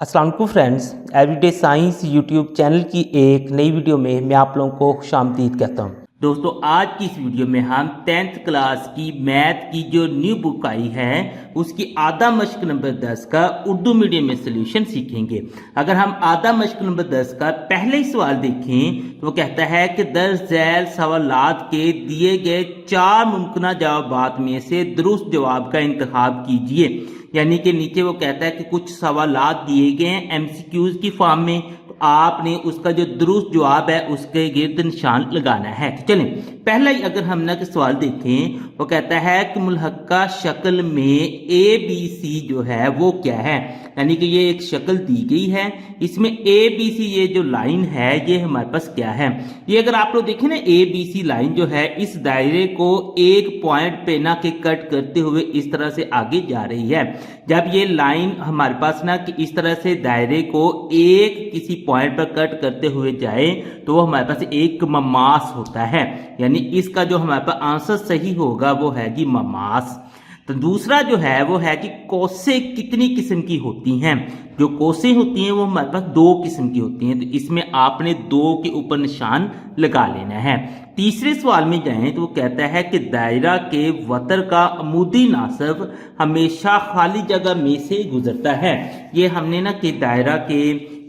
अस्सलाम वालेकुम friends, everyday science YouTube channel की एक नई वीडियो में मैं आप लोगों को खुशामदीद कहता हूं। दोस्तों, आज की इस वीडियो में हम 10th क्लास की मैथ की जो न्यू बुक आई है उसकी आधा मश्क नंबर 10 का उर्दू मीडियम में सोल्यूशन सीखेंगे। अगर हम आधा मश्क नंबर 10 का पहले ही सवाल देखें तो वो कहता है कि दर्ज झैल सवालात के दिए गए 4 मुमकिन जवाबात में से दुरुस्त जवाब का इंतखाब कीजिए। यानी कि नीचे वो कहता है कि कुछ सवालात दिए गए हैं एमसीक्यूज की फॉर्म में, तो आपने उसका जो दुरुस्त जवाब है उसके गिर्द निशान लगाना है। तो चलें, पहला ही अगर हम ना कि सवाल देखें, वो कहता है कि मुल्हक्का शक्ल में ABC जो है वो क्या है। यानी कि ये एक शक्ल दी गई है, इसमें ABC ये जो लाइन है ये हमारे पास क्या है। ये अगर आप लोग देखें ना, ABC लाइन जो है इस दायरे को एक पॉइंट पे ना के कट करते हुए इस तरह से आगे जा रही है। जब ये लाइन हमारे पास ना कि इस तरह से दायरे को एक किसी पॉइंट पर कट करते हुए जाए तो वो हमारे पास एक ममास होता है। यानी इसका जो हमारे पास आंसर सही होगा वो है जी ममास। तो दूसरा जो है वो है कि कोसे कितनी किस्म की होती हैं। जो कोसे होती हैं वो हमारे पास 2 किस्म की होती हैं, तो इसमें आपने 2 के ऊपर निशान लगा लेना है। तीसरे सवाल में जाएं तो वो कहता है कि दायरा के वतर का अमूदी नासब हमेशा खाली जगह में से गुजरता है। ये हमने ना कि दायरा के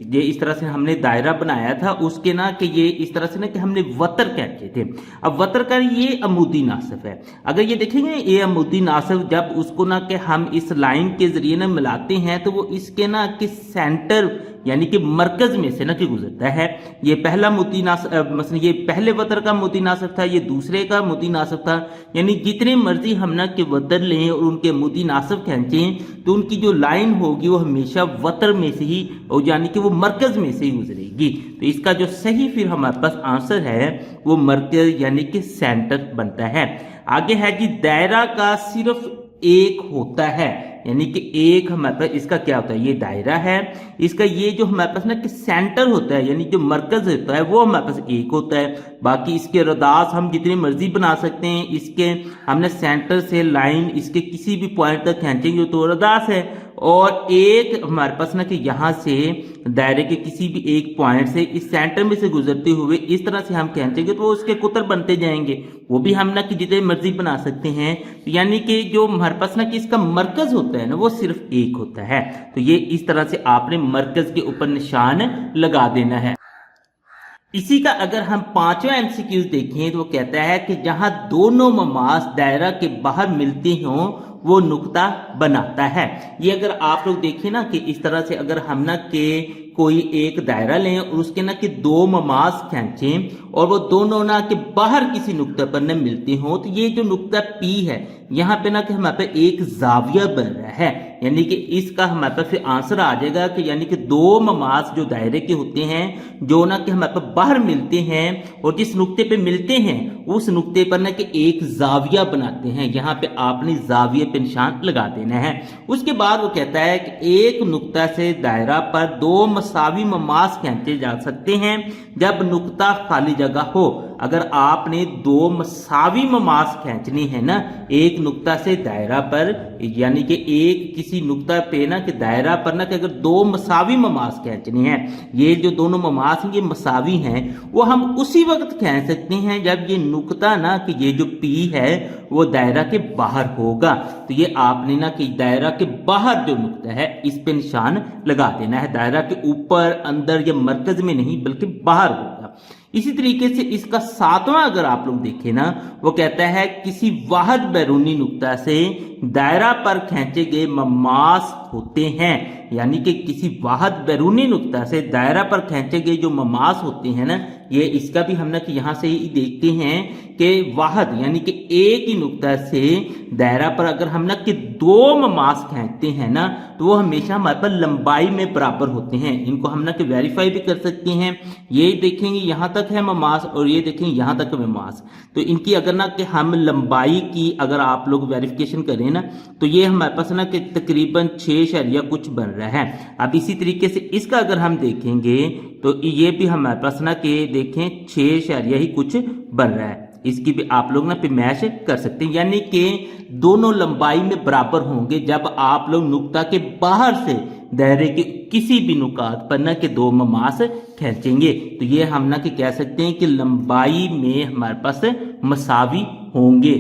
ये इस तरह से हमने दायरा बनाया था, उसके ना कि ये इस तरह से ना कि हमने वतर कहते थे। अब वतर का ये अमूदी नासब है। अगर ये देखेंगे ये अमूदी नासब जब उसको ना कि हम इस लाइन के जरिए ना मिलाते हैं तो वो इसके ना कि सेंटर यानी कि मरकज में से ना कि गुजरता है। ये पहला मोती नासब मसलन ये पहले वतर का मोती नासब था, ये दूसरे का मोती नासब था। यानी जितने मर्जी हम ना कि वतर लें और उनके मोती नासब खींचें तो उनकी जो लाइन होगी वो हमेशा वतर में से ही यानी कि वो मरकज में से ही गुजरेगी। तो इसका जो सही फिर हमारे पास आंसर है वो मरकज यानी कि सेंटर बनता है। आगे है जी दायरा का सिर्फ एक होता है। यानी कि एक हमारे पास इसका क्या होता है, ये दायरा है, इसका ये जो हमारे पास ना कि सेंटर होता है यानी जो मरकज होता है वो हमारे पास एक होता है। बाकी इसके रदास हम जितनी मर्जी बना सकते हैं, इसके हमने सेंटर से लाइन इसके किसी भी पॉइंट तक खींचेंगे तो रदास है। और एक हमारे पास ना कि यहाँ से दायरे के किसी भी एक पॉइंट से इस सेंटर में से गुजरते हुए इस तरह से हम खींचेंगे तो उसके कुतर बनते जाएंगे, वो भी हम ना कि जितने मर्जी बना सकते हैं। तो यानी कि जो हमारे पास ना कि इसका मरकज होता है ना वो सिर्फ एक होता है। तो ये इस तरह से आपने मरकज के ऊपर निशान लगा देना है। इसी का अगर हम 5वां एमसीक्यूज देखें तो वो कहता है कि जहां दोनों ममास दायरा के बाहर मिलते हों वो नुक्ता बनाता है। ये अगर आप लोग देखें ना कि इस तरह से अगर हम ना के कोई एक दायरा लें और उसके ना कि 2 ममास खींचें और वो दोनों ना के बाहर किसी नुक्ते पर न मिलते हों तो ये जो नुक्ता P है यहाँ पे ना कि हमारे पे एक जाविया बन रहा है। यानी कि इसका हमारे पास फिर आंसर आ जाएगा कि यानी कि 2 ममास जो दायरे के होते हैं जो ना कि हमारे पास बाहर मिलते हैं और जिस नुक्ते पे मिलते हैं उस नुक्ते पर ना कि एक जाविया बनाते हैं। यहाँ पे आपने जाविये पे निशान लगा देना है। उसके बाद वो कहता है कि एक नुक्ता से दायरा पर 2 मसावी ममास खींचे जा सकते हैं जब नुक्ता खाली जगह हो। अगर आपने 2 मसावी ममास खींचनी है ना एक नुक्ता से दायरा पर, यानी कि एक किसी नुक्ता पे ना कि दायरा पर ना कि अगर 2 मसावी ममास खींचनी है, ये जो दोनों ममास हैं ये मसावी हैं, वो हम उसी वक्त खींच सकते हैं जब ये नुक्ता ना कि ये जो P है वो दायरा के बाहर होगा। तो ये आपने ना कि दायरा के बाहर जो नुक्ता है इस पे निशान लगा देना है। दायरा के ऊपर अंदर या मरकज में नहीं बल्कि बाहर होगा। इसी तरीके से इसका 7वां अगर आप लोग देखें ना वो कहता है किसी वाहिद बैरूनी नुक्ता से दायरा पर खींचे गए ममास होते हैं। यानी कि किसी वाहिद बैरूनी नुक्ता से दायरा पर खींचे गए जो ममास होते हैं ना, ये इसका भी हम ना कि यहाँ से ही देखते हैं कि वाहिद यानी कि एक ही नुक्ता से दायरा पर अगर हम ना कि 2 ममास खींचते हैं ना तो वो हमेशा हमारे पास लंबाई में बराबर होते हैं। इनको हम ना कि वेरीफाई भी कर सकते हैं। ये देखेंगे यहाँ तक है ममास और ये देखेंगे यहाँ तक है ममास, तो इनकी अगर ना कि हम लंबाई की अगर आप लोग वेरिफिकेशन करें ना तो ये हमारे पास ना कि तकरीबन 6 कुछ बन रहा है। अब इसी तरीके से इसका अगर हम देखेंगे तो ये भी हमारे पास ना कि देखें 6 ही कुछ बन रहा है। इसकी भी आप लोग ना पे मैच कर सकते हैं। यानी कि दोनों लंबाई में बराबर होंगे जब आप लोग नुक्ता के बाहर से दायरे के किसी भी नुकात पर ना कि दो ममास खींचेंगे तो ये हम ना कि कह सकते हैं कि लंबाई में हमारे पास मसावी होंगे।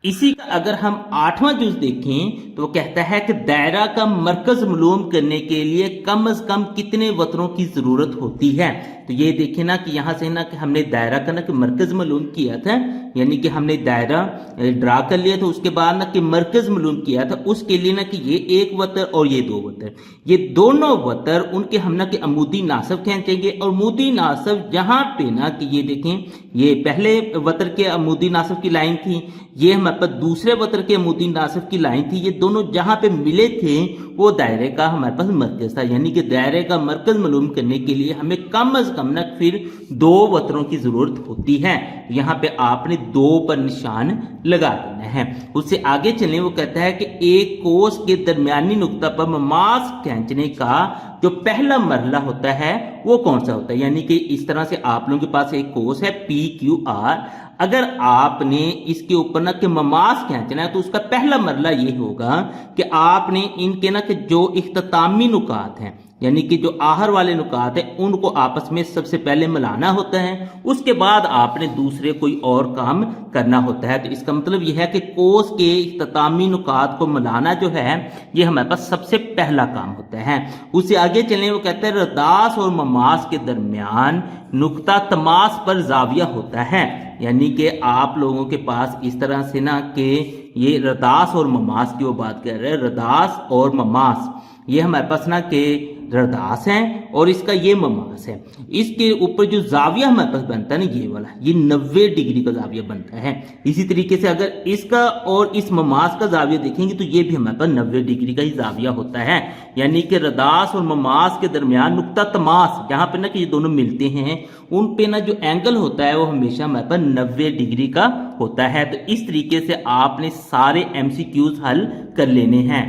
इसी का अगर हम 8वां जुज देखें तो वो कहता है कि दायरा का मरकज मालूम करने के लिए कम से कम कितने वतरों की जरूरत होती है। तो ये देखें ना कि यहाँ से ना कि हमने दायरा का ना कि मरकज मालूम किया था, यानी कि हमने दायरा ड्रा कर लिया था, उसके बाद ना कि मरकज मालूम किया था, उसके लिए ना कि ये एक वतर और ये दो वतर, ये दोनों वतर उनके हम ना कि अमूदी नासब खींचेंगे। और अमूदी नासब यहाँ पे ना कि ये देखें, ये पहले वतर के अमूदी नासब की लाइन थी, ये हमारे पास दूसरे वतर के अमूदी नासब की लाइन थी, ये दोनों जहां पे मिले थे वो दायरे का हमारे पास मरकज था। यानी कि दायरे का मरकज मालूम करने के लिए हमें कम से कम ना फिर दो वतरों की जरूरत होती है। यहाँ पे आपने 2 पर निशान लगा देना है। उससे आगे चलें, वो कहता है कि एक कोस के दरमियानी नुक्ता पर ममास खींचने का जो पहला मरला होता है वो कौन सा होता है। यानी कि इस तरह से आप लोगों के पास एक कोस है PQR, अगर आपने इसके ऊपर ना कि ममास खींचना है तो उसका पहला मरला ये होगा कि आपने इनके ना कि जो इख्तितामी नुकात हैं, यानी कि जो आहर वाले नुकात हैं, उनको आपस में सबसे पहले मिलाना होता है, उसके बाद आपने दूसरे कोई और काम करना होता है। तो इसका मतलब यह है कि कोस के इख्तितामी नुकात को मिलाना जो है ये हमारे पास सबसे पहला काम होता है। उससे आगे चलें, वो कहते हैं रदास और ममास के दरमियान नुक्ता तमास पर जाविया होता है। यानी कि आप लोगों के पास इस तरह से ना कि ये रदास और ममास की वो बात कर रहे हैं, रदास और ममास ये हमारे पास ना कि रदास है और इसका ये ममास है। इसके ऊपर जो जाविया हमारे पास बनता है ना ये वाला, ये 90 डिग्री का जाविया बनता है। इसी तरीके से अगर इसका और इस ममास का जाविया देखेंगे तो ये भी हमारे पास 90 डिग्री का ही जाविया होता है। यानी कि रदास और ममास के दरमियान नुक्ता तमास जहां पे ना कि ये दोनों मिलते हैं उन पे ना जो एंगल होता है वो हमेशा हमारे पास 90 डिग्री का होता है। तो इस तरीके से आपने सारे MCQs हल कर लेने हैं।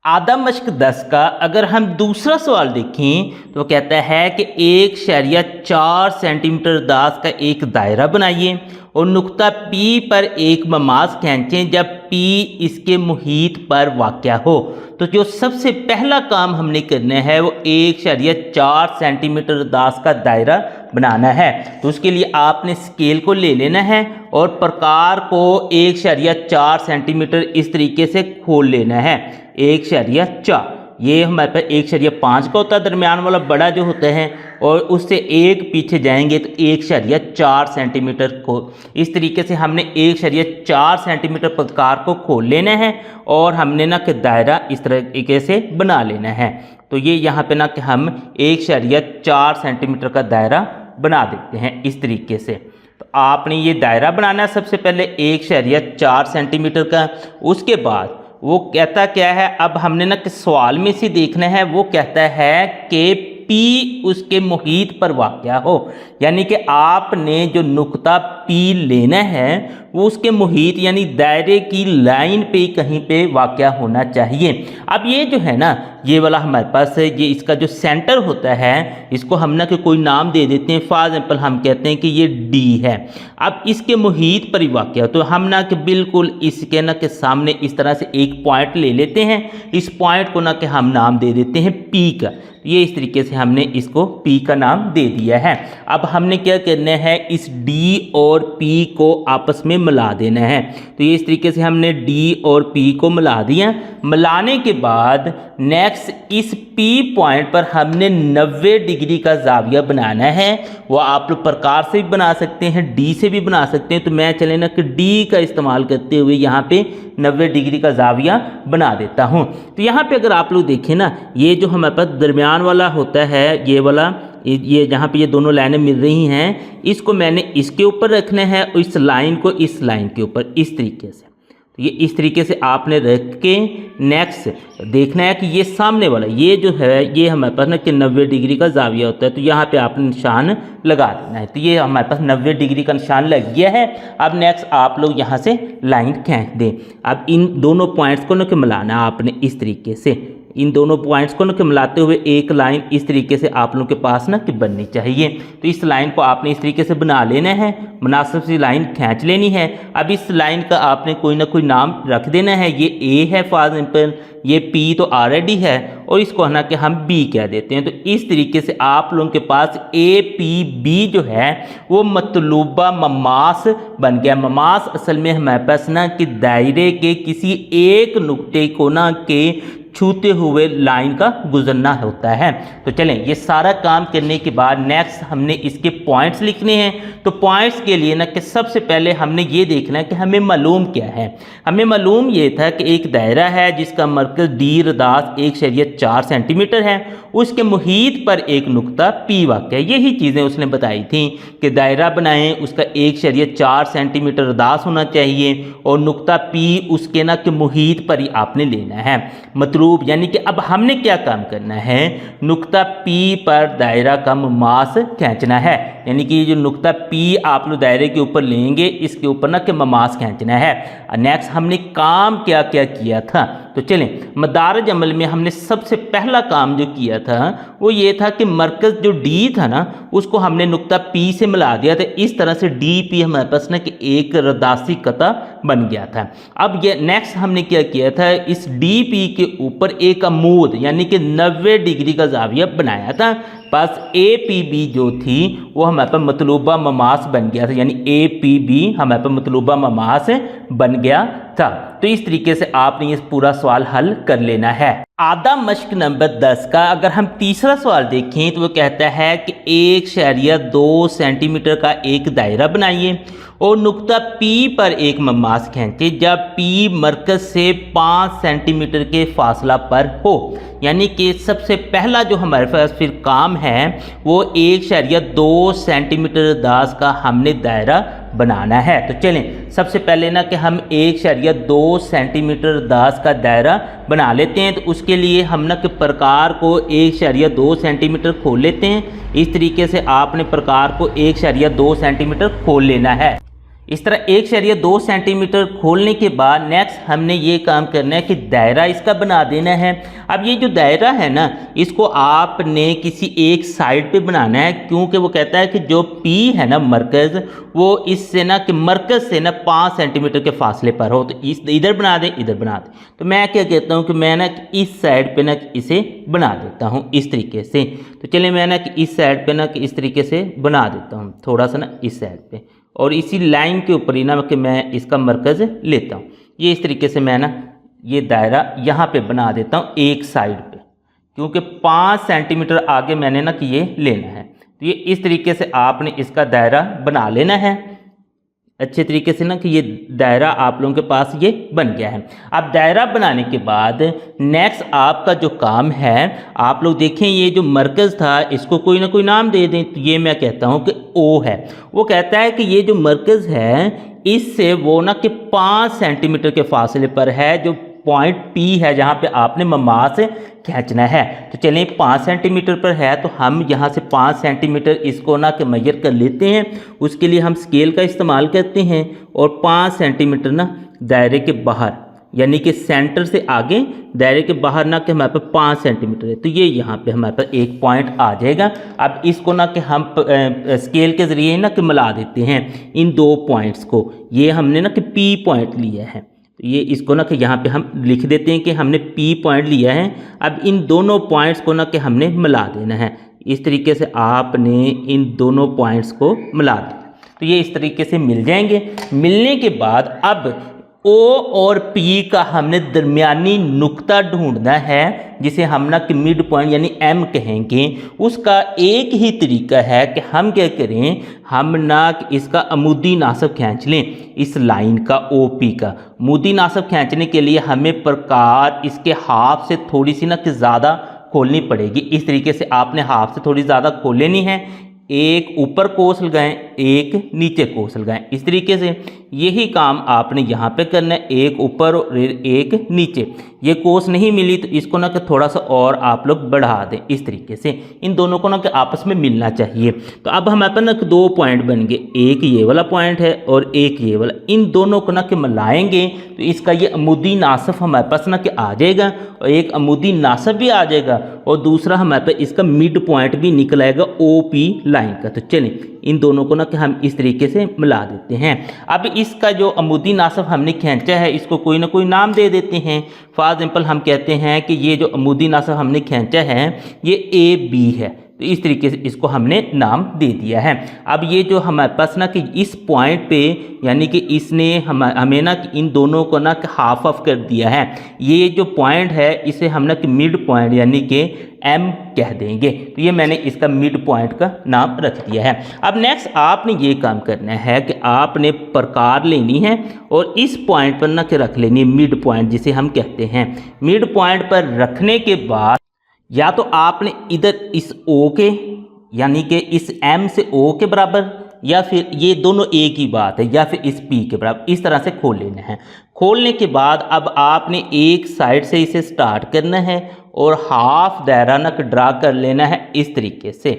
आधा मश्क 10 का अगर हम दूसरा सवाल देखें तो कहता है कि 1.4 सेंटीमीटर दास का एक दायरा बनाइए और नुक्ता P पर एक ममास खींचें जब P इसके मुहीत पर वाक़या हो। तो जो सबसे पहला काम हमने करना है वो 1.4 सेंटीमीटर दास का दायरा बनाना है। तो उसके लिए आपने स्केल को ले लेना है और प्रकार को 1.4 सेंटीमीटर इस तरीके से खोल लेना है। 1.4 ये हमारे पास 1.5 का होता है, दरमियान वाला बड़ा जो होता है, और उससे एक पीछे जाएंगे तो 1.4 सेंटीमीटर को इस तरीके से हमने 1.4 सेंटीमीटर प्रकार को खोल लेना है और हमने ना कि दायरा इस तरीके से बना लेना है। तो ये यहाँ पे ना कि हम 1.4 सेंटीमीटर का दायरा बना देते हैं इस तरीके से। तो आपने ये दायरा बनाना है सबसे पहले 1.4 सेंटीमीटर का। उसके बाद वो कहता क्या है, अब हमने ना कि सवाल में से देखना है, वो कहता है कि P उसके मुहीत पर वाक़या हो। यानी कि आपने जो नुक्ता P लेना है वो उसके मुहीत यानी दायरे की लाइन पे कहीं पे वाक़या होना चाहिए। अब ये जो है ना ये वाला हमारे पास है, ये इसका जो सेंटर होता है इसको हम ना कि कोई नाम दे देते हैं। फॉर एग्जाम्पल हम कहते हैं कि ये D है। अब इसके मुहीत पर ही वाक़या, तो हम ना कि बिल्कुल इसके ना के सामने इस तरह से एक पॉइंट ले लेते हैं। इस पॉइंट को ना कि हम नाम दे देते हैं P का। ये इस तरीके से हमने इसको P का नाम दे दिया है। अब हमने क्या करना है, इस D और P को आपस में मिला देना है। तो ये इस तरीके से हमने D और P को मिला दिया। मिलाने के बाद नेक्स्ट इस P पॉइंट पर हमने 90 डिग्री का जाविया बनाना है। वो आप लोग प्रकार से भी बना सकते हैं, D से भी बना सकते हैं। तो मैं चले ना कि D का इस्तेमाल करते हुए यहाँ पे 90 डिग्री का जाविया बना देता हूँ। तो यहाँ पे अगर आप लोग देखें ना, ये जो हमारे पास दरमियान वाला होता है, ये वाला, ये जहाँ पे ये दोनों लाइनें मिल रही हैं, इसको मैंने इसके ऊपर रखना है और इस लाइन को इस लाइन के ऊपर इस तरीके से। तो ये इस तरीके से आपने रख के नेक्स्ट देखना है कि ये सामने वाला ये जो है ये हमारे पास ना कि 90 डिग्री का जाविया होता है। तो यहाँ पे आपने निशान लगा देना है। तो ये हमारे पास 90 डिग्री का निशान लग गया है। अब नेक्स्ट आप लोग यहाँ से लाइन खींच दें। अब इन दोनों पॉइंट्स को ना कि मिलाना आपने इस तरीके से, इन दोनों पॉइंट्स को ना कि मिलाते हुए एक लाइन इस तरीके से आप लोगों के पास ना कि बननी चाहिए। तो इस लाइन को आपने इस तरीके से बना लेना है, मुनासिब सी लाइन खींच लेनी है। अब इस लाइन का आपने कोई ना कोई नाम रख देना है। ये ए है फॉर एग्जाम्पल, ये पी तो ऑलरेडी है और इसको है ना कि हम बी कह देते हैं। तो इस तरीके से आप लोगों के पास ए पी बी जो है वो मतलूबा ममास बन गया। ममास असल में हमारे पास ना कि दायरे के किसी एक नुक्ते को ना के छूते हुए लाइन का गुजरना होता है। तो चलें, ये सारा काम करने के बाद नेक्स्ट हमने इसके पॉइंट्स लिखने हैं। तो पॉइंट्स के लिए ना कि सबसे पहले हमने ये देखना है कि हमें मालूम क्या है। हमें मालूम ये था कि एक दायरा है जिसका मरकज़ डी रदास 1.4 सेंटीमीटर है, उसके मुहीत पर एक नुक्ता पी वाक़या है। यही चीज़ें उसने बताई थी कि दायरा बनाएं, उसका 1.4 सेंटीमीटर रदास होना चाहिए और नुक्ता पी उसके ना कि मुहीत पर ही आपने लेना है। मतलब यानी कि अब हमने क्या काम करना है, नुक्ता पी पर दायरा का ममास खींचना है। यानी कि जो नुक्ता पी आप लोग दायरे के ऊपर लेंगे, इसके ऊपर ना कि ममास खींचना है। नेक्स्ट हमने काम क्या क्या किया था, तो चलें, मदारज अमल में हमने सबसे पहला काम जो किया था वो ये था कि मरकज़ जो डी था ना उसको हमने नुक्ता पी से मिला दिया था। इस तरह से डी पी हमारे पास ना कि एक रदासी कता बन गया था। अब ये नेक्स्ट हमने क्या किया था, इस डी पी के ऊपर एक अमूद यानी कि 90 डिग्री का जाविया बनाया था। बस ए पी बी जो थी वो हमारे पास मतलूबा ममास बन गया था, यानी ए पी बी हमारे पास मतलूबा ममास बन गया था। तो इस तरीके से आपने ये पूरा सवाल हल कर लेना है। आधा मश्क नंबर 10 का अगर हम तीसरा सवाल देखें तो वो कहता है कि 1.2 सेंटीमीटर का एक दायरा बनाइए और नुक्ता P पर एक ममास खींचे जब P मरकज़ से 5 सेंटीमीटर के फासला पर हो। यानी कि सबसे पहला जो हमारे पास फिर काम है वो 1.2 सेंटीमीटर दास का हमने दायरा बनाना है। तो चलें, सबसे पहले ना कि हम 1.2 सेंटीमीटर दास का दायरा बना लेते हैं। तो उसके लिए हम ना कि प्रकार को 1.2 सेंटीमीटर खोल लेते हैं। इस तरीके से आपने प्रकार को 1.2 सेंटीमीटर खोल लेना है। इस तरह 1.2 सेंटीमीटर खोलने के बाद नेक्स्ट हमने ये काम करना है कि दायरा इसका बना देना है। अब ये जो दायरा है ना इसको आपने किसी एक साइड पे बनाना है, क्योंकि वो कहता है कि जो P है ना मरकज़ वो इससे ना कि मरकज़ से ना 5 सेंटीमीटर के फासले पर हो। तो इस इधर बना दे, इधर बना दे। तो मैं क्या कहता हूँ कि मैं ना इस साइड पे ना इसे बना देता हूँ इस तरीके से। तो चलिए मैं ना कि इस साइड पे ना कि इस तरीके से बना देता हूँ, थोड़ा सा ना इस साइड पे, और इसी लाइन के ऊपर ही ना कि मैं इसका मरकज़ लेता हूँ। ये इस तरीके से मैं ना ये दायरा यहाँ पे बना देता हूँ एक साइड पे, क्योंकि 5 सेंटीमीटर आगे मैंने ना कि ये लेना है। तो ये इस तरीके से आपने इसका दायरा बना लेना है अच्छे तरीके से ना कि ये दायरा आप लोगों के पास ये बन गया है। अब दायरा बनाने के बाद नेक्स्ट आपका जो काम है, आप लोग देखें ये जो मरकज़ था इसको कोई ना कोई नाम दे दें। तो ये मैं कहता हूँ कि ओ है। वो कहता है कि ये जो मरकज़ है इससे वो ना कि 5 सेंटीमीटर के फासले पर है, जो पॉइंट P है जहाँ पे आपने ममास खींचना है। तो चलें 5 सेंटीमीटर पर है तो हम यहाँ से 5 सेंटीमीटर इसको ना कि मेजर कर लेते हैं। उसके लिए हम स्केल का इस्तेमाल करते हैं और 5 सेंटीमीटर ना दायरे के बाहर, यानी कि सेंटर से आगे दायरे के बाहर ना कि हमारे पास 5 सेंटीमीटर है। तो ये यहाँ पे हमारे पास एक पॉइंट आ जाएगा। अब इसको ना कि हम स्केल के ज़रिए ना कि मिला देते हैं इन दो पॉइंट्स को। ये हमने ना कि P पॉइंट लिया है, तो ये इसको ना कि यहाँ पे हम लिख देते हैं कि हमने P पॉइंट लिया है। अब इन दोनों पॉइंट्स को ना कि हमने मिला देना है। इस तरीके से आपने इन दोनों पॉइंट्स को मिला दिया, तो ये इस तरीके से मिल जाएंगे। मिलने के बाद अब O और P का हमने दरमियानी नुक्ता ढूंढना है, जिसे हम ना कि मिड पॉइंट यानी M कहेंगे। उसका एक ही तरीका है कि हम क्या करें, हम ना इसका अमूदी नासब खींच लें इस लाइन का OP का। अमूदी नासब खींचने के लिए हमें प्रकार इसके हाफ से थोड़ी सी ना कि ज़्यादा खोलनी पड़ेगी। इस तरीके से आपने हाफ से थोड़ी ज़्यादा खोल लेनी है। एक ऊपर कोस लगाएं, एक नीचे कोस लगाएं। इस तरीके से यही काम आपने यहाँ पे करना है, एक ऊपर और एक नीचे। ये कोस नहीं मिली तो इसको ना कि थोड़ा सा और आप लोग बढ़ा दें। इस तरीके से इन दोनों को ना कि आपस में मिलना चाहिए। तो अब हमारे पास ना दो पॉइंट बन गए, एक ये वाला पॉइंट है और एक ये वाला। इन दोनों को ना कि मिलाएंगे तो इसका ये अमूदी नासफ हमारे पास ना कि आ जाएगा, और एक अमूदी नासफ भी आ जाएगा, और दूसरा हमारे पास इसका मिड पॉइंट भी निकल आएगा OP लाइन का। तो चलें इन दोनों को ना कि हम इस तरीके से मिला देते हैं। अब इसका जो अमूदी नासफ हमने खींचा है इसको कोई ना कोई नाम दे देते हैं। फॉर एग्जाम्पल हम कहते हैं कि ये जो अमूदी नासफ हमने खींचा है ये AB है। तो इस तरीके से इसको हमने नाम दे दिया है। अब ये जो हमारे पास ना कि इस पॉइंट पे यानी कि इसने हमें ना कि इन दोनों को ना कि हाफ ऑफ कर दिया है। ये जो पॉइंट है इसे हम ना कि मिड पॉइंट यानी कि M कह देंगे। तो ये मैंने इसका मिड पॉइंट का नाम रख दिया है। अब नेक्स्ट आपने ये काम करना है कि आपने प्रकार लेनी है और इस पॉइंट पर ना कि रख लेनी है मिड पॉइंट जिसे हम कहते हैं। मिड पॉइंट पर रखने के बाद या तो आपने इधर इस O के यानी कि इस M से O के बराबर, या फिर ये दोनों एक ही बात है, या फिर इस P के बराबर इस तरह से खोल लेना है। खोलने के बाद अब आपने एक साइड से इसे स्टार्ट करना है और हाफ दायरा ना ड्रा कर लेना है इस तरीके से।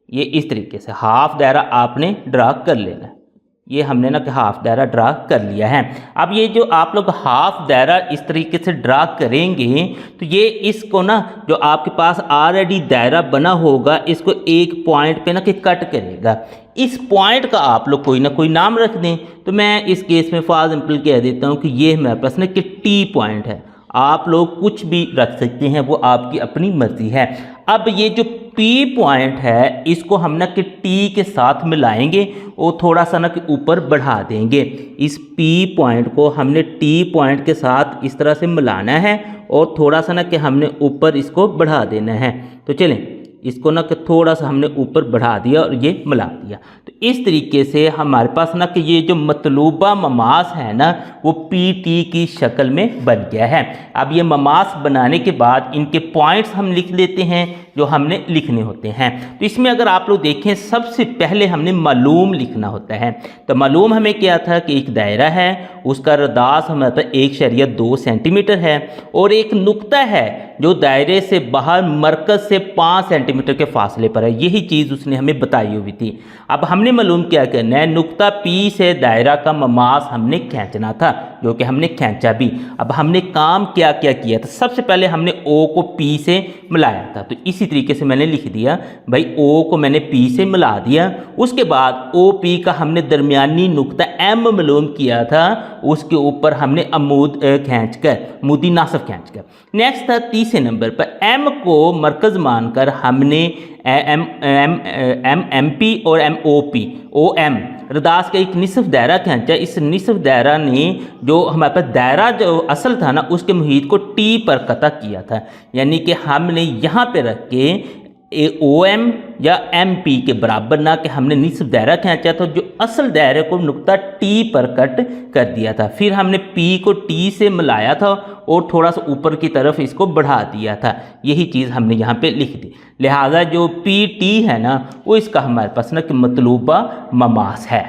ये इस तरीके से हाफ दायरा आपने ड्रा कर लेना है। ये हमने ना कि हाफ दायरा ड्रा कर लिया है। अब ये जो आप लोग हाफ दायरा इस तरीके से ड्रा करेंगे तो ये इसको ना जो आपके पास ऑलरेडी दायरा बना होगा इसको एक पॉइंट पे ना कि कट करेगा। इस पॉइंट का आप लोग कोई ना कोई नाम रख दें। तो मैं इस केस में फॉर एग्जाम्पल कह देता हूँ कि ये हमारे पास ना कि T पॉइंट है। आप लोग कुछ भी रख सकते हैं, वो आपकी अपनी मर्जी है। अब ये जो P पॉइंट है इसको हम ना कि T के साथ मिलाएंगे और थोड़ा सा ना कि ऊपर बढ़ा देंगे। इस P पॉइंट को हमने T पॉइंट के साथ इस तरह से मिलाना है और थोड़ा सा ना कि हमने ऊपर इसको बढ़ा देना है। तो चलें इसको ना कि थोड़ा सा हमने ऊपर बढ़ा दिया और ये मिला दिया। तो इस तरीके से हमारे पास ना कि ये जो मतलूबा ममास है ना वो PT की शक्ल में बन गया है। अब ये ममास बनाने के बाद इनके पॉइंट्स हम लिख लेते हैं जो हमने लिखने होते हैं। तो इसमें अगर आप लोग देखें सबसे पहले हमने मालूम लिखना होता है। तो मालूम हमें क्या था कि एक दायरा है, उसका रदास हमारे पास 1.2 सेंटीमीटर है और एक नुक्ता है जो दायरे से बाहर मरकज से 5 सेंटीमीटर के फासले पर है। यही चीज़ उसने हमें बताई हुई थी। अब हमने मालूम क्या करना है, नुक्ता P से दायरा का ममास हमने खींचना था जो कि हमने खींचा भी। अब हमने काम क्या क्या किया था, सबसे पहले हमने O को P से मिलाया था। तो इसी तरीके से मैंने लिख दिया भाई O को मैंने P से मिला दिया। उसके बाद OP का हमने दरमियानी नुक्ता M मालूम किया था, उसके ऊपर हमने अमूद अमूदी नासफ खींच कर। नेक्स्ट था तीसरे नंबर पर M को मरकज मानकर हमने MP और OM रदास का एक निसफ दायरा खींचा। इस निसफ दायरा ने जो हमारे पास दायरा जो असल था ना उसके मुहीत को T पर कता किया था, यानी कि हमने यहाँ पे रख के OM या MP के बराबर ना कि हमने निसफ दायरा खींचा था, जो असल दायरे को नुक्ता T पर कट कर दिया था। फिर हमने P को T से मिलाया था और थोड़ा सा ऊपर की तरफ इसको बढ़ा दिया था। यही चीज़ हमने यहाँ पे लिख दी। लिहाजा जो PT है ना वो इसका हमारे पास ना कि मतलूबा ममास है।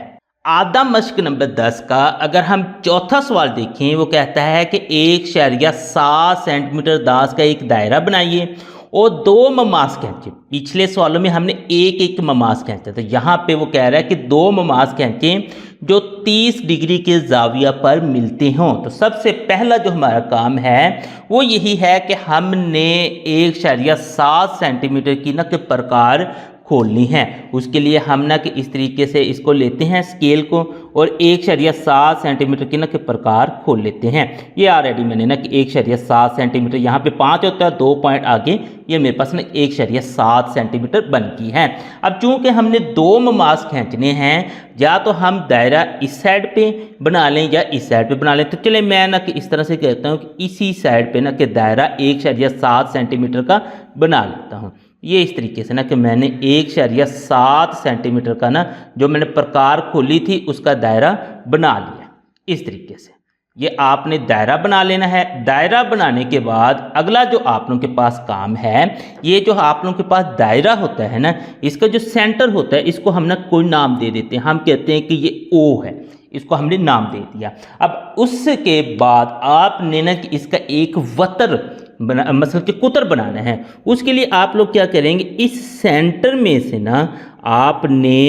आधा मश्क नंबर 10 का अगर हम चौथा सवाल देखें, वो कहता है कि 1.7 सेंटीमीटर दास का एक दायरा बनाइए और 2 ममास खींचे। पिछले सवालों में हमने एक ममास खींचा था, यहाँ पे वो कह रहा है कि 2 ममास खींचें जो 30 डिग्री के जाविया पर मिलते हों। तो सबसे पहला जो हमारा काम है वो यही है कि हमने 1.7 सेंटीमीटर की ना कि प्रकार खोलनी है। उसके लिए हम ना कि इस तरीके से इसको लेते हैं स्केल को और 1.7 सेंटीमीटर की ना कि प्रकार खोल लेते हैं। ये ऑलरेडी मैंने ना कि 1.7 सेंटीमीटर, यहाँ पे 5 होता है 2 पॉइंट आगे, ये मेरे पास ना 1.7 सेंटीमीटर बन की है। अब चूंकि हमने 2 ममास खींचने हैं, या तो हम दायरा इस साइड पे बना लें या इस साइड पे बना लें। तो चले मैं ना कि इस तरह से कहता हूँ कि इसी साइड पे ना कि दायरा 1.7 सेंटीमीटर का बना लेता हूँ। ये इस तरीके से ना कि मैंने 1.7 सेंटीमीटर का ना जो मैंने प्रकार खोली थी उसका दायरा बना लिया इस तरीके से। ये आपने दायरा बना लेना है। दायरा बनाने के बाद अगला जो आप लोगों के पास काम है, ये जो आप लोगों के पास दायरा होता है ना, इसका जो सेंटर होता है इसको हम ना कोई नाम दे देते हैं। हम कहते हैं कि ये ओ है, इसको हमने नाम दे दिया। अब उसके बाद आपने ना कि इसका एक वतर बना, मतलब कि कुतर बनाना है। उसके लिए आप लोग क्या करेंगे, इस सेंटर में से ना आपने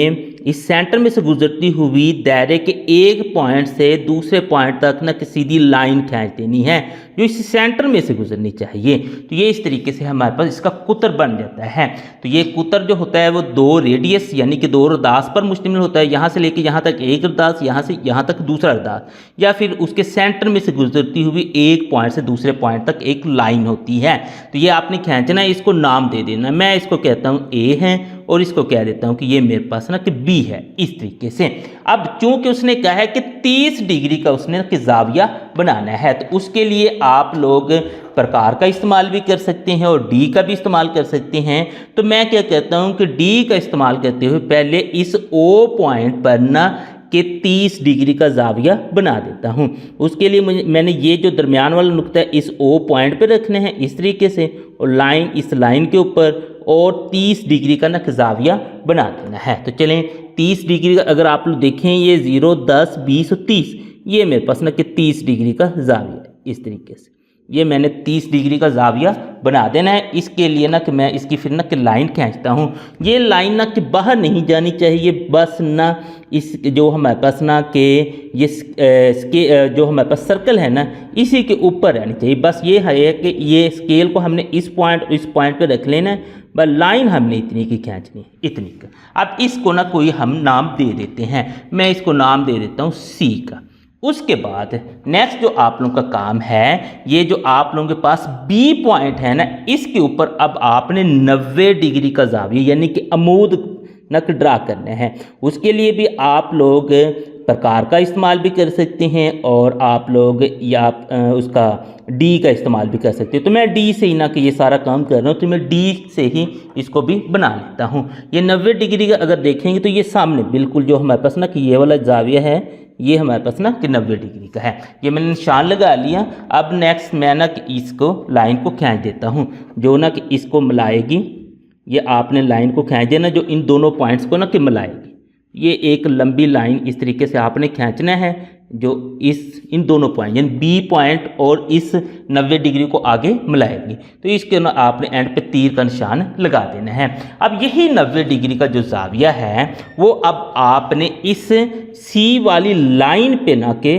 इस सेंटर में से गुजरती हुई दायरे के एक पॉइंट से दूसरे पॉइंट तक ना सीधी लाइन खींच देनी है जो इस सेंटर में से गुजरनी चाहिए। तो ये इस तरीके से हमारे पास इसका कुतर बन जाता है। तो ये कुतर जो होता है वो दो रेडियस यानी कि दो रदास पर मुश्तमिल होता है। यहाँ से लेके यहाँ तक एक रदास, यहाँ से यहाँ तक दूसरा रदास, या फिर उसके सेंटर में से गुजरती हुई एक पॉइंट से दूसरे पॉइंट तक एक लाइन होती है। तो ये आपने खींचना है, इसको नाम दे देना। मैं इसको कहता हूँ ए है और इसको कह देता हूँ कि ये मेरे पास ना कि बी है, इस तरीके से। अब चूंकि उसने कहा है कि 30 डिग्री का उसने कि जाविया बनाना है, तो उसके लिए आप लोग प्रकार का इस्तेमाल भी कर सकते हैं और डी का भी इस्तेमाल कर सकते हैं। तो मैं क्या कहता हूँ कि डी का इस्तेमाल करते हुए पहले इस ओ पॉइंट पर ना कि 30 डिग्री का जाविया बना देता हूँ। उसके लिए मैंने ये जो दरमियान वाला नुक्ता है इस ओ पॉइंट पे रखने हैं इस तरीके से, और लाइन इस लाइन के ऊपर, और 30 डिग्री का ना जाविया बना देना है। तो चलें 30 डिग्री का अगर आप लोग देखें, ये 0, 10, 20 और 30, ये मेरे पास ना कि 30 डिग्री का जाविया है। इस तरीके से ये मैंने 30 डिग्री का जाविया बना देना है। इसके लिए ना कि मैं इसकी फिर ना कि लाइन खींचता हूँ। ये लाइन ना कि बाहर नहीं जानी चाहिए, बस ना इस जो हमारे पास ना कि ये जो हमारे पास सर्कल है ना इसी के ऊपर रहनी चाहिए। बस ये है कि ये स्केल को हमने इस पॉइंट पे रख लेना है, बस लाइन हमने इतनी की खींचनी है, इतनी का। अब इसको ना कोई हम नाम दे देते हैं। मैं इसको नाम दे देता हूँ सी का। उसके बाद नेक्स्ट जो आप लोगों का काम है, ये जो आप लोगों के पास बी पॉइंट है ना, इसके ऊपर अब आपने 90 डिग्री का जाविया यानी कि अमूद नक ड्रा करने हैं। उसके लिए भी आप लोग प्रकार का इस्तेमाल भी कर सकते हैं और आप लोग या उसका डी का इस्तेमाल भी कर सकते हैं। तो मैं डी से ही ना कि ये सारा काम कर रहा हूँ, तो मैं डी से ही इसको भी बना लेता हूँ। ये 90 डिग्री का अगर देखेंगे तो ये सामने बिल्कुल जो हमारे पास ना कि ये वाला जाविया है, ये हमारे पास ना कि 90 डिग्री का है। ये मैंने निशान लगा लिया। अब नेक्स्ट मैं ना कि इसको लाइन को खींच देता हूँ, जो ना कि इसको मिलाएगी। ये आपने लाइन को खींच देना जो इन दोनों पॉइंट्स को ना कि मिलाएगी। ये एक लंबी लाइन इस तरीके से आपने खींचना है जो इन दोनों पॉइंट यानी बी पॉइंट और इस 90 डिग्री को आगे मिलाएगी। तो इसके ना आपने एंड पे तीर का निशान लगा देना है। अब यही 90 डिग्री का जो जाविया है वो अब आपने इस सी वाली लाइन पे ना के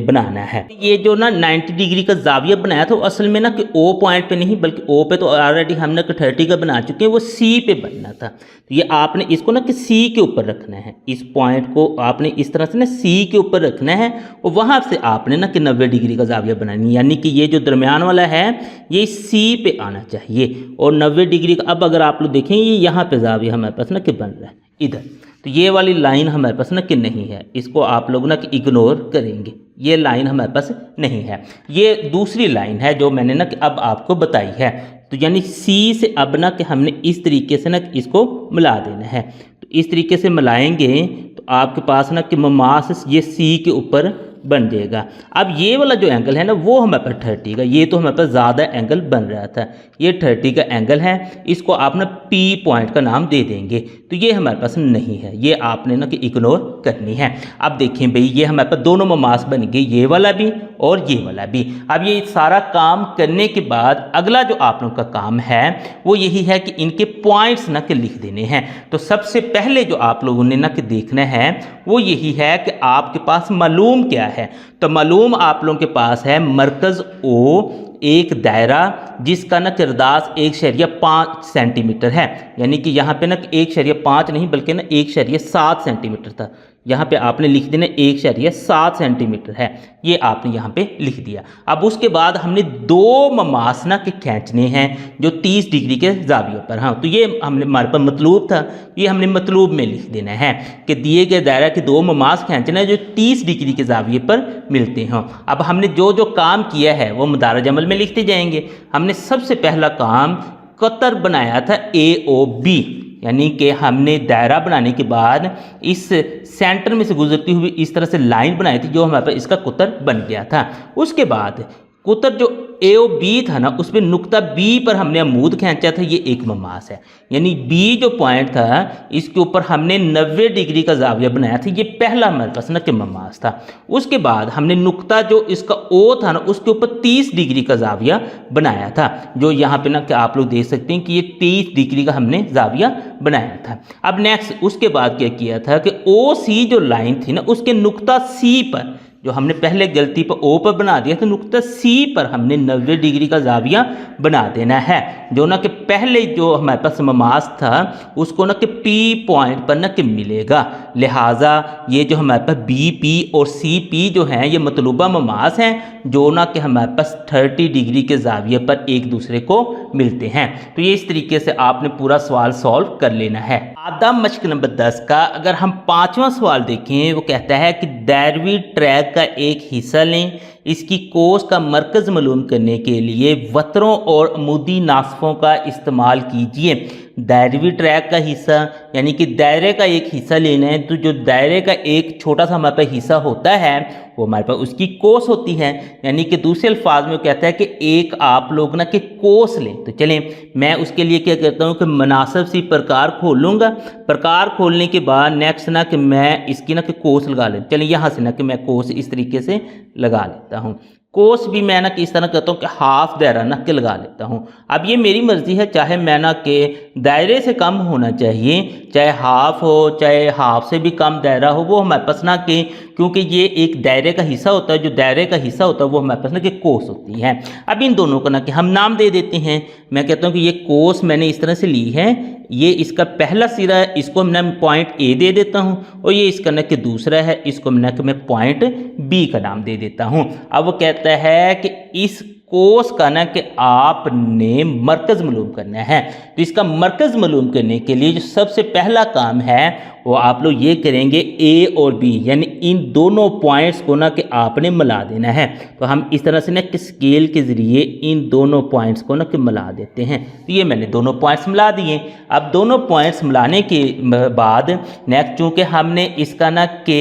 बनाना है। ये जो ना 90 डिग्री का जाविया बनाया था वो असल में ना कि ओ पॉइंट पे नहीं, बल्कि ओ पे तो ऑलरेडी हमने 30 का बना चुके हैं, वो सी पे बनना था। तो ये आपने इसको ना कि सी के ऊपर रखना है। इस पॉइंट को आपने इस तरह से ना सी के ऊपर रखना है और वहाँ से आपने ना कि 90 डिग्री का जाविया बनानी, यानी कि ये जो दरमियान वाला है ये सी पे आना चाहिए। और 90 डिग्री का अब अगर आप लोग देखें ये यहाँ पे जाविया हमारे पास ना कि बन रहा है इधर। तो ये वाली लाइन हमारे पास ना कि नहीं है, इसको आप लोग ना कि इग्नोर करेंगे। ये लाइन हमारे पास नहीं है। ये दूसरी लाइन है जो मैंने ना कि अब आपको बताई है। तो यानी सी से अब ना कि हमने इस तरीके से ना इसको मिला देना है। तो इस तरीके से मिलाएंगे तो आपके पास ना कि ममास ये सी के ऊपर बन जाएगा। अब ये वाला जो एंगल है ना वो हमारे पास 30 का, ये तो हमारे पास ज़्यादा एंगल बन रहा था, ये 30 का एंगल है। इसको आप ना पी पॉइंट का नाम दे देंगे। तो ये हमारे पास नहीं है, ये आपने ना कि इग्नोर करनी है। अब देखें भाई ये हमारे पास दोनों ममास बन गए, ये वाला भी और ये वाला भी। अब ये सारा काम करने के बाद अगला जो आप लोगों का काम है वो यही है कि इनके पॉइंट्स ना कि लिख देने हैं। तो सबसे पहले जो आप लोगों ने ना कि देखना है वो यही है कि आपके पास मालूम क्या है। तो मालूम आप लोगों के पास है मरकज़ ओ, एक दायरा जिसका ना किरदास 1.5 सेंटीमीटर है, यानी कि यहाँ पे ना 1.5 नहीं बल्कि ना 1.7 सेंटीमीटर था। यहाँ पे आपने लिख देना 1.7 सेंटीमीटर है, ये आपने यहाँ पे लिख दिया। अब उसके बाद हमने दो ममासना के खींचने हैं जो 30 डिग्री के जावियों पर। हाँ, तो ये हमने हमारे पास मतलूब था, ये हमने मतलूब में लिख देना है कि दिए गए दायरा के दो ममास खींचना है जो 30 डिग्री के जाविये पर मिलते हों। अब हमने जो जो काम किया है वो मुदारज अमल में लिखते जाएंगे। हमने सबसे पहला काम कतर बनाया था AOB, यानी कि हमने दायरा बनाने के बाद इस सेंटर में से गुजरती हुई इस तरह से लाइन बनाई थी जो हमारे पास इसका कुतर बन गया था। उसके बाद कुतर जो ए ओ बी था ना, उसमें नुक्ता बी पर हमने अमूद खींचा था, ये एक ममास है। यानी बी जो पॉइंट था इसके ऊपर हमने 90 डिग्री का जाविया बनाया था, ये पहला हमारे पास ना कि ममास था। उसके बाद हमने नुक्ता जो इसका ओ था ना, उसके ऊपर 30 डिग्री का जाविया बनाया था, जो यहाँ पे ना कि आप लोग देख सकते हैं कि ये 30 डिग्री का हमने जाविया बनाया था। अब नेक्स्ट उसके बाद क्या किया था कि ओ सी जो लाइन थी ना, उसके नुक्ता सी पर, जो हमने पहले गलती पर ओ पर बना दिया तो नुक्ता सी पर हमने 90 डिग्री का जाविया बना देना है, जो ना कि पहले जो हमारे पास ममास था उसको ना कि पी पॉइंट पर ना कि मिलेगा। लिहाजा ये जो हमारे पास बी पी और सी पी जो हैं ये मतलूबा ममास हैं, जो ना कि हमारे पास 30 डिग्री के जाविये पर एक दूसरे को मिलते हैं। तो ये इस तरीके से आपने पूरा सवाल सॉल्व कर लेना है। आदम मश्क नंबर 10 का अगर हम 5वां सवाल देखें, वो कहता है कि दायरवी ट्रैक का एक हिस्सा लें, इसकी कोस का मरकज़ मालूम करने के लिए वतरों और अमूदी नासफों का इस्तेमाल कीजिए। दायरवी ट्रैक का हिस्सा यानी कि दायरे का एक हिस्सा लेना है, तो जो दायरे का एक छोटा सा हमारे पास हिस्सा होता है वो हमारे पास उसकी कोस होती है। यानी कि दूसरे अल्फाज में वो कहता है कि एक आप लोग ना कि कोस लें। तो चलें मैं उसके लिए क्या करता हूँ कि मुनासिब सी प्रकार खोल लूँगा। प्रकार खोलने के बाद नेक्स्ट ना कि मैं इसकी ना कि कोस लगा लें। चलिए यहाँ से ना कि मैं कोस इस तरीके से लगा लेता हूँ। कोस भी मैं ना कि इस तरह करता हूँ कि हाफ दायरा ना के लगा लेता हूँ। अब ये मेरी मर्ज़ी है, चाहे मैं ना कि दायरे से कम होना चाहिए, चाहे हाफ हो, चाहे हाफ से भी कम दायरा हो, वो हमारे पास ना कि क्योंकि ये एक दायरे का हिस्सा होता है, जो दायरे का हिस्सा होता है वो हमारे पास ना कि कोस होती है। अब इन दोनों को ना कि हम नाम दे देते हैं। मैं कहता हूँ कि ये कोस मैंने इस तरह से ली है, ये इसका पहला सिरा है, इसको मैं पॉइंट ए दे देता हूँ, और ये इसका ना कि दूसरा है, इसको मैं पॉइंट बी का नाम दे देता हूँ। अब वो कहता है कि इस कोस का ना कि आपने मरकज़ मालूम करना है। तो इसका मरकज़ मालूम करने के लिए जो सबसे पहला काम है वो आप लोग ये करेंगे, ए और बी यानी इन दोनों पॉइंट्स को ना कि आपने मिला देना है। तो हम इस तरह से ना कि स्केल के ज़रिए इन दोनों पॉइंट्स को ना कि मिला देते हैं। तो ये मैंने दोनों पॉइंट्स मिला दिए। अब दोनों पॉइंट्स मिलाने के बाद नेक्स्ट चूँकि हमने इसका ना कि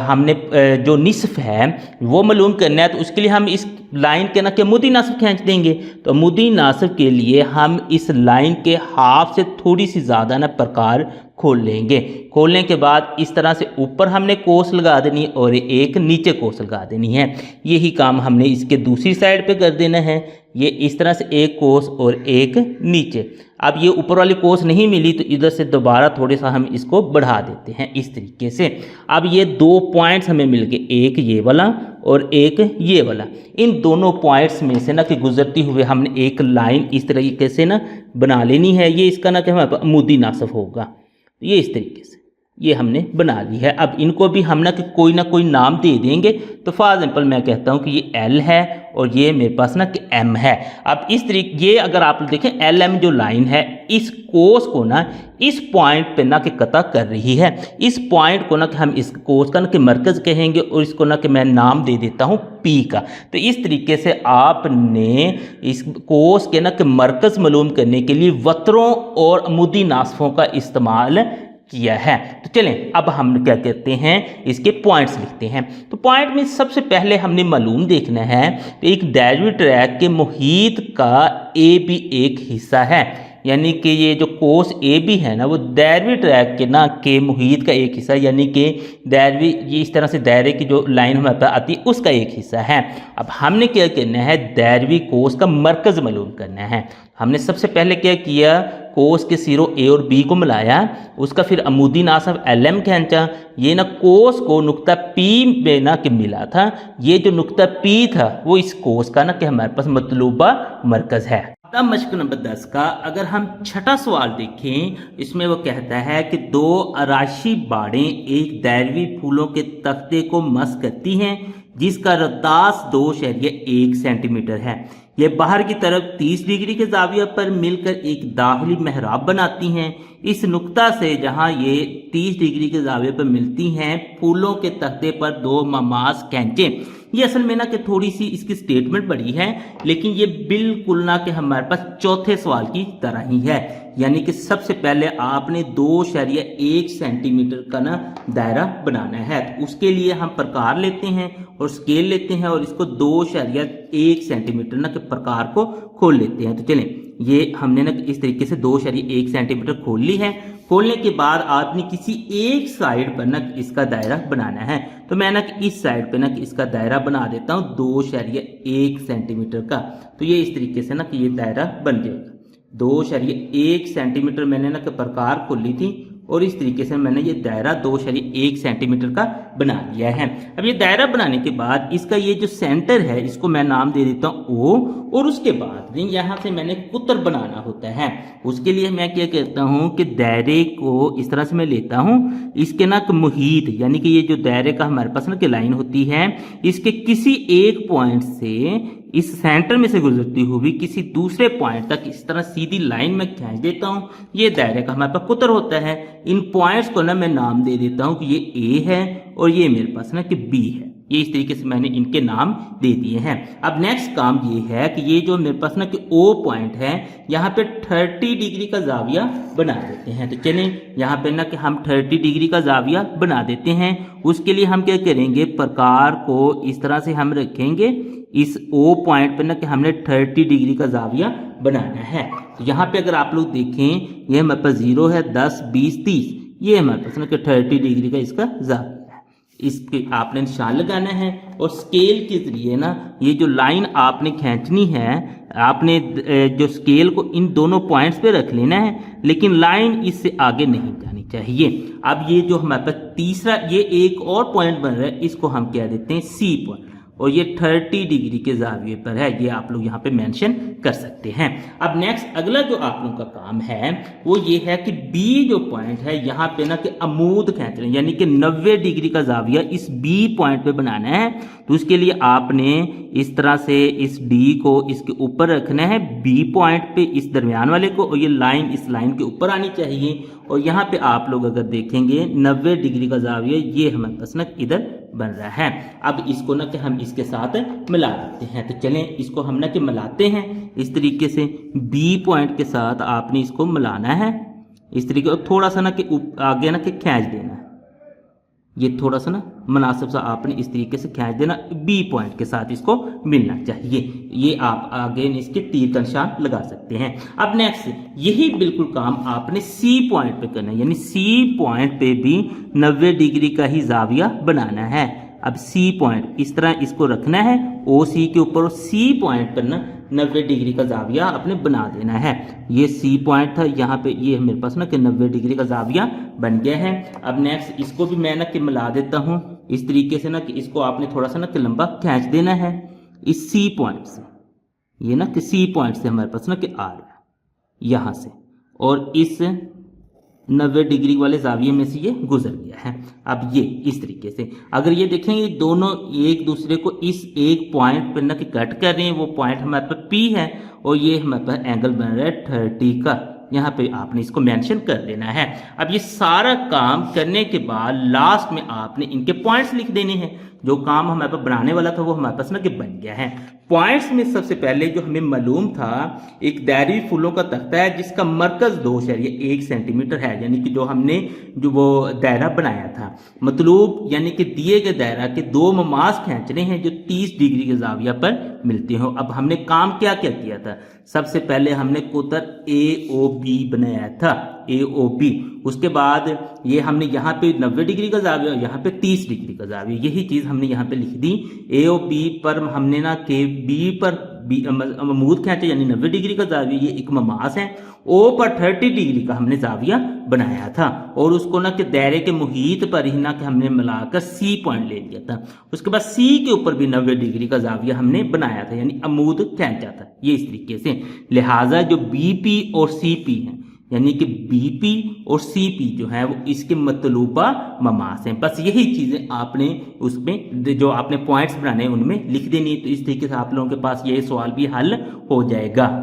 हमने जो निस्फ है वो मालूम करना है, तो उसके लिए हम इस लाइन के ना कि अमूदी नासिब खींच देंगे। तो अमूदी नासिब के लिए हम इस लाइन के हाफ से थोड़ी सी ज़्यादा ना प्रकार खोल लेंगे। खोलने के बाद इस तरह से ऊपर हमने कोस लगा देनी और एक नीचे कोस लगा देनी है। यही काम हमने इसके दूसरी साइड पे कर देना है। ये इस तरह से एक कोस और एक नीचे। अब ये ऊपर वाली कोस नहीं मिली तो इधर से दोबारा थोड़ा सा हम इसको बढ़ा देते हैं इस तरीके से। अब ये दो पॉइंट्स हमें मिल गए, एक ये वाला और एक ये वाला। इन दोनों पॉइंट्स में से ना कि गुजरती हुए हमने एक लाइन इस तरीके से ना बना लेनी है। ये इसका ना कि हमारे पास अमूदी नासिब होगा। ये इस तरीके से ये हमने बना ली है। अब इनको भी हम ना कोई नाम दे देंगे। तो फॉर एग्जाम्पल मैं कहता हूँ कि ये एल है और ये मेरे पास ना कि एम है। अब इस तरीके ये अगर आप देखें एल एम जो लाइन है इस कोस को ना इस पॉइंट पे ना कि कता कर रही है। इस पॉइंट को ना कि हम इस कोस का ना कि मरकज़ कहेंगे और इसको ना कि मैं नाम दे देता हूँ पी का। तो इस तरीके से आपने इस कोस के ना कि मरकज़ मालूम करने के लिए वतरों और अमूदी नासफों का इस्तेमाल किया है। तो चलें अब हम क्या कहते हैं, इसके पॉइंट्स लिखते हैं। तो पॉइंट में सबसे पहले हमने मालूम देखना है तो एक दायरवी ट्रैक के मुहीत का ए भी एक हिस्सा है। यानी कि ये जो कोस ए बी है ना वो दायरवी ट्रैक के ना के मुहीत का एक हिस्सा, यानी कि दायरवी ये इस तरह से दायरे की जो लाइन हमारे पास आती है उसका एक हिस्सा है। अब हमने क्या करना है, दायरवी कोस का मरकज़ मालूम करना है। हमने सबसे पहले क्या किया, कोस के सिरों ए और बी को मिलाया, उसका फिर अमूदी नासिब एल एम खींचा। ये ना कोस को नुक्ता पी में ना कि मिला था। ये जो नुक्ता पी था वो इस कोस का ना कि हमारे पास मतलूबा मरकज़ है। मश्क नंबर 10 का अगर हम छठा सवाल देखें, इसमें वो कहता है कि दो अराशी बाड़ें एक दायरवी फूलों के तख्ते को मस करती हैं जिसका रद्दास 2.1 सेंटीमीटर है। ये बाहर की तरफ 30 डिग्री के जाविया पर मिलकर एक दाखिली मेहराब बनाती हैं। इस नुक्ता से जहां ये 30 डिग्री के जाविया पर मिलती हैं, फूलों के तख्ते पर दो ममास खींचें। ये असल में ना कि थोड़ी सी इसकी स्टेटमेंट बड़ी है, लेकिन ये बिल्कुल ना कि हमारे पास चौथे सवाल की तरह ही है। यानी कि सबसे पहले आपने 2.1 सेंटीमीटर का ना दायरा बनाना है। तो उसके लिए हम प्रकार लेते हैं और स्केल लेते हैं और इसको 2.1 सेंटीमीटर ना के प्रकार को खोल लेते हैं। तो चलें, ये हमने ना इस तरीके से 2.1 सेंटीमीटर खोल ली है। खोलने के बाद आपने किसी एक साइड पर ना इसका दायरा बनाना है। तो मैं ना इस साइड पे ना इसका दायरा बना देता हूँ 2.1 सेंटीमीटर का। तो ये इस तरीके से ना कि ये दायरा बन जाएगा। 2.1 सेंटीमीटर मैंने ना प्रकार खोली थी और इस तरीके से मैंने ये दायरा 2.1 सेंटीमीटर का बना लिया है। अब ये दायरा बनाने के बाद इसका ये जो सेंटर है इसको मैं नाम दे देता हूँ O, और उसके बाद यहाँ से मैंने कुतर बनाना होता है। उसके लिए मैं क्या करता हूँ कि दायरे को इस तरह से मैं लेता हूँ, इसके ना मुहीत यानी कि ये जो दायरे का हमारे पास ना कि लाइन होती है, इसके किसी एक पॉइंट से इस सेंटर में से गुजरती हुई किसी दूसरे पॉइंट तक इस तरह सीधी लाइन में खींच देता हूँ। ये दायरे का हमारे पास कुतर होता है। इन पॉइंट्स को ना मैं नाम दे देता हूँ कि ये A है और ये मेरे पास ना कि B है। ये इस तरीके से मैंने इनके नाम दे दिए हैं। अब नेक्स्ट काम ये है कि ये जो मेरे पास ना कि O पॉइंट है, यहाँ पे 30 डिग्री का जाविया बना देते हैं। तो चलें, यहाँ पे ना कि हम 30 डिग्री का जाविया बना देते हैं। उसके लिए हम क्या करेंगे, प्रकार को इस तरह से हम रखेंगे इस O पॉइंट पे ना कि हमने 30 डिग्री का जाविया बनाना है। तो यहाँ पे अगर आप लोग देखें, ये हमारे पास 0 है, 10, 20, 30, ये हमारे पास ना कि 30 डिग्री का इसका जाविया है। इसके आपने निशान लगाना है और स्केल के जरिए ना ये जो लाइन आपने खींचनी है, आपने जो स्केल को इन दोनों पॉइंट्स पे रख लेना है, लेकिन लाइन इससे आगे नहीं जानी चाहिए। अब ये जो हमारे पास तीसरा ये एक और पॉइंट बन रहा है, इसको हम क्या देते हैं C पॉइंट, और ये 30 डिग्री के जाविये पर है। ये आप लोग यहाँ पे मेंशन कर सकते हैं। अब नेक्स्ट अगला जो आप लोगों का काम है वो ये है कि B जो पॉइंट है यहाँ पे ना कि अमूद खींच लें, यानी कि 90 डिग्री का जाविया इस B पॉइंट पे बनाना है। तो उसके लिए आपने इस तरह से इस D को इसके ऊपर रखना है, B पॉइंट पे इस दरमियान वाले को, और ये लाइन इस लाइन के ऊपर आनी चाहिए। और यहाँ पे आप लोग अगर देखेंगे 90 डिग्री का जाविया ये हमारे पास ना इधर बन रहा है। अब इसको ना कि हम इसके साथ मिला देते हैं। तो चलें, इसको हम ना कि मिलाते हैं इस तरीके से। B पॉइंट के साथ आपने इसको मिलाना है इस तरीके, और थोड़ा सा ना कि आगे ना कि खींच देना है। ये थोड़ा सा ना मुनासिब सा आपने इस तरीके से खींच देना, B पॉइंट के साथ इसको मिलना चाहिए। ये आप आगे इसके तीर का निशान लगा सकते हैं। अब नेक्स्ट यही बिल्कुल काम आपने C पॉइंट पे करना है, यानी C पॉइंट पे भी 90 डिग्री का ही जाविया बनाना है। अब C पॉइंट इस तरह इसको रखना है OC के ऊपर, और C पॉइंट पर ना 90 डिग्री का जाविया आपने बना देना है। ये C पॉइंट था, यहाँ पे ये मेरे पास ना कि 90 डिग्री का जाविया बन गया है। अब नेक्स्ट इसको भी मैं ना कि मिला देता हूँ इस तरीके से ना कि इसको आपने थोड़ा सा ना कि लंबा खींच देना है इस C पॉइंट से। ये ना कि C पॉइंट से हमारे पास ना कि आ रहा है यहाँ से, और इस 90 डिग्री वाले जाविये में से ये गुजर गया है। अब ये इस तरीके से अगर ये देखेंगे दोनों एक दूसरे को इस एक पॉइंट पर ना कि कट कर रहे हैं, वो पॉइंट हमारे पास P है और ये हमारे पास एंगल बन रहा है 30 का। यहाँ पे आपने इसको मेंशन कर देना है। अब ये सारा काम करने के बाद लास्ट में आपने इनके पॉइंट्स लिख देने हैं। जो काम हमारे पास बनाने वाला था वो हमारे पास ना कि बन गया है। पॉइंट्स में सबसे पहले जो हमें मालूम था, एक दायरी फूलों का तख्ता है जिसका मरकज 2.1 सेंटीमीटर है, यानी कि जो हमने जो वो दायरा बनाया था, मतलब यानी कि दिए गए दायरा के दो ममाज खींचने हैं जो 30 डिग्री के जाविया पर मिलते हो। अब हमने काम क्या क्या किया था, सबसे पहले हमने कुतर AOB बनाया था, AOB। उसके बाद ये हमने यहाँ पे 90 डिग्री का जाविया, यहाँ पे 30 डिग्री का जाविया, यही चीज हमने यहाँ पे लिख दी। AOB पर हमने ना के B पर अमूद खींचे यानी 90 डिग्री का जाविया, ये एक ममास है। O पर 30 डिग्री का हमने जाविया बनाया था और उसको ना कि दायरे के मुहीत पर ही ना कि हमने मिलाकर C पॉइंट ले लिया था। उसके बाद C के ऊपर भी 90 डिग्री का जाविया हमने बनाया था, यानी अमूद खींचा था, ये इस तरीके से। लिहाजा जो BP और CP हैं, यानी कि BP और CP जो है वो इसके मतलूबा ममास हैं। बस यही चीजें आपने उसमें जो आपने पॉइंट्स बनाने हैं उनमें लिख देनी है। तो इस तरीके से आप लोगों के पास ये सवाल भी हल हो जाएगा।